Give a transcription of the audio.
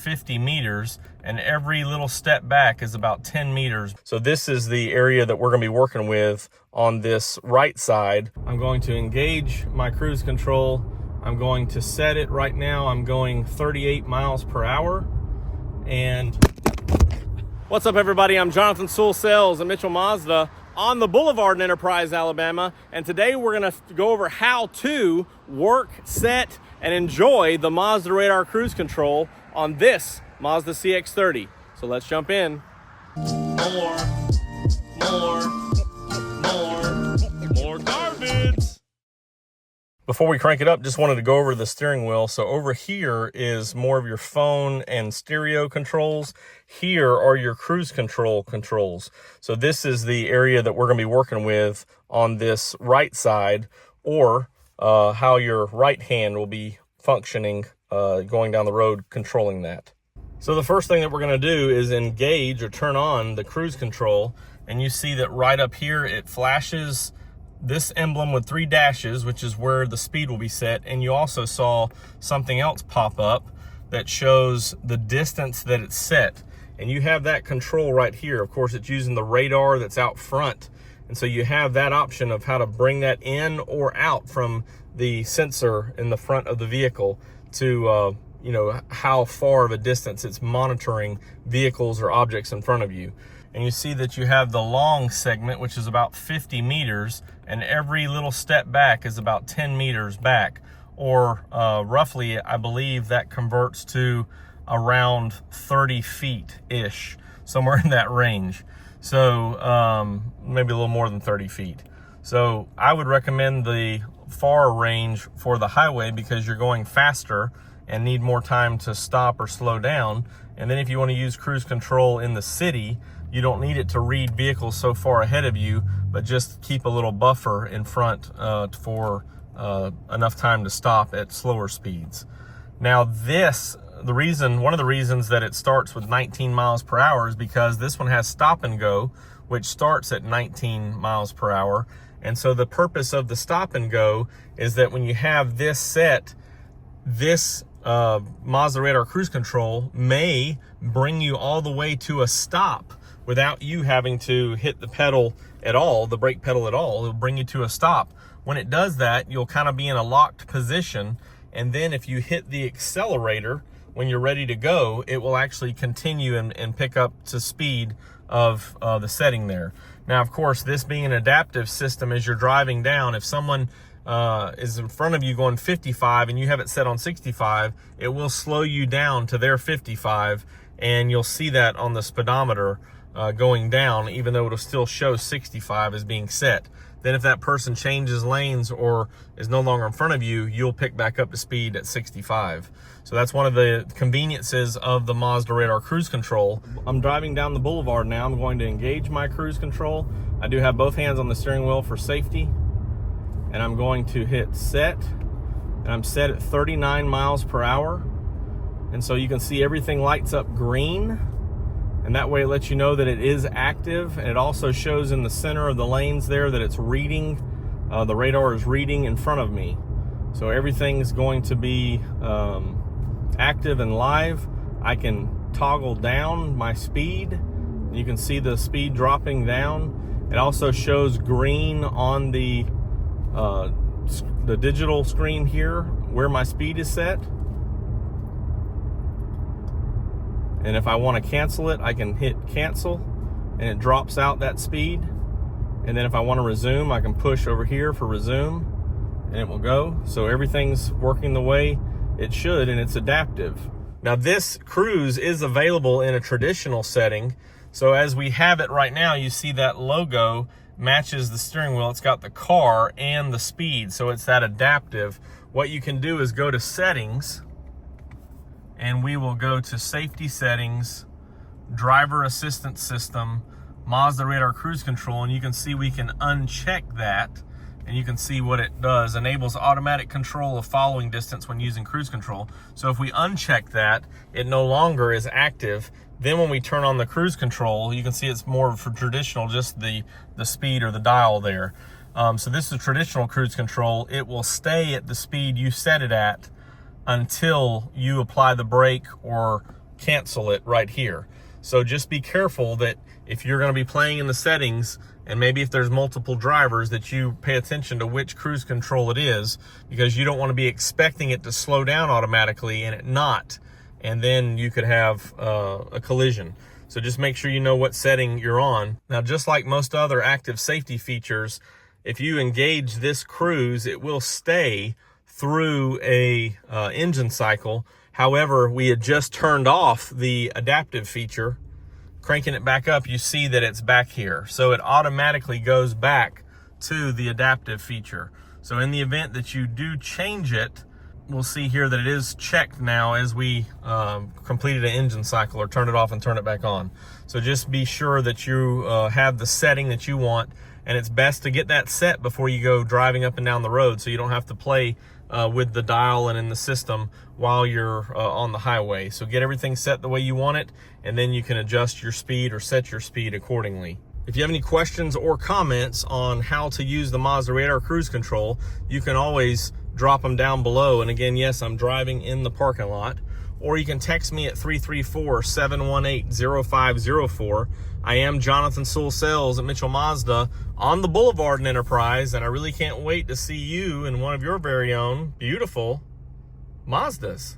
50 meters, and every little step back is about 10 meters. So this is the area that we're going to be working with on this right side. I'm going to engage my cruise control. I'm going to set it right now. I'm going 38 miles per hour. And what's up, everybody? I'm Jonathan Sewell Sales at Mitchell Mazda on the Boulevard in Enterprise, Alabama. And today we're going to go over how to work, set, and enjoy the Mazda Radar Cruise Control on this Mazda CX-30. So let's jump in. More garbage. Before we crank it up, just wanted to go over the steering wheel. So over here is more of your phone and stereo controls. Here are your cruise control controls. So this is the area that we're going to be working with on this right side, or how your right hand will be functioning going down the road controlling that. So the first thing that we're going to do is engage or turn on the cruise control, and you see that right up here it flashes this emblem with 3 dashes, which is where the speed will be set. And you also saw something else pop up that shows the distance that it's set, and you have that control right here. Of course, it's using the radar that's out front, and so you have that option of how to bring that in or out from the sensor in the front of the vehicle to you know, how far of a distance it's monitoring vehicles or objects in front of you. And you see that you have the long segment, which is about 50 meters, and every little step back is about 10 meters back, or roughly, I believe that converts to around 30 feet-ish, somewhere in that range. So maybe a little more than 30 feet. So I would recommend the far range for the highway because you're going faster and need more time to stop or slow down. And then if you want to use cruise control in the city, you don't need it to read vehicles so far ahead of you, but just keep a little buffer in front for enough time to stop at slower speeds. Now one of the reasons that it starts with 19 miles per hour is because this one has stop and go, which starts at 19 miles per hour. And so the purpose of the stop and go is that when you have this set, this Mazda Radar Cruise Control may bring you all the way to a stop without you having to hit the pedal at all, the brake pedal at all. It'll bring you to a stop. When it does that, you'll kind of be in a locked position, and then if you hit the accelerator when you're ready to go, it will actually continue and pick up to speed of the setting there. Now, of course, this being an adaptive system, as you're driving down, if someone is in front of you going 55 and you have it set on 65, it will slow you down to their 55, and you'll see that on the speedometer going down, even though it'll still show 65 as being set. Then if that person changes lanes or is no longer in front of you, you'll pick back up to speed at 65. So that's one of the conveniences of the Mazda Radar Cruise Control. I'm driving down the Boulevard now. I'm going to engage my cruise control. I do have both hands on the steering wheel for safety. And I'm going to hit set. And I'm set at 39 miles per hour. And so you can see everything lights up green. And that way it lets you know that it is active. And it also shows in the center of the lanes there that it's reading. The radar is reading in front of me. So everything's going to be active and live. I can toggle down my speed. You can see the speed dropping down. It also shows green on the digital screen here where my speed is set. And if I want to cancel it, I can hit cancel and it drops out that speed. And then if I want to resume, I can push over here for resume and it will go. So everything's working the way it should, and it's adaptive. Now this cruise is available in a traditional setting. So as we have it right now, you see that logo matches the steering wheel. It's got the car and the speed, so it's that adaptive. What you can do is go to settings, and we will go to safety settings, driver assistance system, Mazda Radar Cruise Control, and you can see we can uncheck that, and you can see what it does. Enables automatic control of following distance when using cruise control. So if we uncheck that, it no longer is active. Then when we turn on the cruise control, you can see it's more for traditional, just the speed or the dial there. So this is traditional cruise control. It will stay at the speed you set it at until you apply the brake or cancel it right here. So just be careful that if you're going to be playing in the settings, and maybe if there's multiple drivers, that you pay attention to which cruise control it is, because you don't want to be expecting it to slow down automatically and it not, and then you could have a collision. So just make sure you know what setting you're on. Now, just like most other active safety features, if you engage this cruise, it will stay through a engine cycle. However, we had just turned off the adaptive feature. Cranking it back up, you see that it's back here. So it automatically goes back to the adaptive feature. So in the event that you do change it, we'll see here that it is checked now as we completed an engine cycle or turned it off and turn it back on. So just be sure that you have the setting that you want, and it's best to get that set before you go driving up and down the road, so you don't have to play with the dial and in the system while you're on the highway. So get everything set the way you want it, and then you can adjust your speed or set your speed accordingly. If you have any questions or comments on how to use the Mazda Radar Cruise Control, you can always drop them down below. And again, yes, I'm driving in the parking lot. Or you can text me at 334-718-0504. I am Jonathan Sewell Sales at Mitchell Mazda on the Boulevard in Enterprise, and I really can't wait to see you in one of your very own beautiful Mazdas.